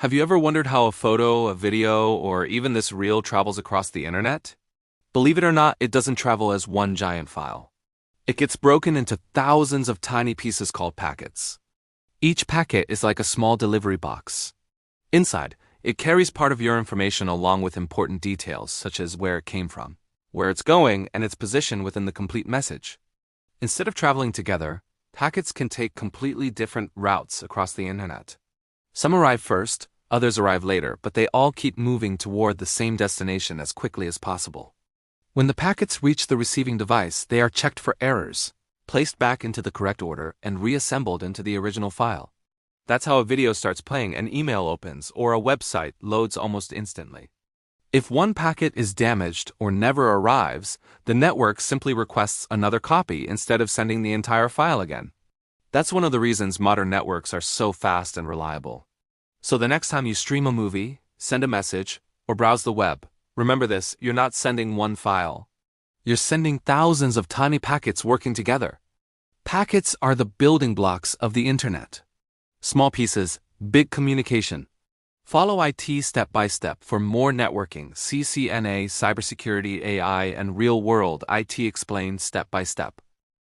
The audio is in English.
Have you ever wondered how a photo, a video, or even this reel travels across the internet? Believe it or not, it doesn't travel as one giant file. It gets broken into thousands of tiny pieces called packets. Each packet is like a small delivery box. Inside, it carries part of your information along with important details such as where it came from, where it's going, and its position within the complete message. Instead of traveling together, packets can take completely different routes across the internet. Some arrive first, others arrive later, but they all keep moving toward the same destination as quickly as possible. When the packets reach the receiving device, they are checked for errors, placed back into the correct order, and reassembled into the original file. That's how a video starts playing, an email opens, or a website loads almost instantly. If one packet is damaged or never arrives, the network simply requests another copy instead of sending the entire file again. That's one of the reasons modern networks are so fast and reliable. So the next time you stream a movie, send a message, or browse the web, remember this: you're not sending one file. You're sending thousands of tiny packets working together. Packets are the building blocks of the internet. Small pieces, big communication. Follow IT step by step for more networking, CCNA, cybersecurity, AI, and real-world IT explained step by step.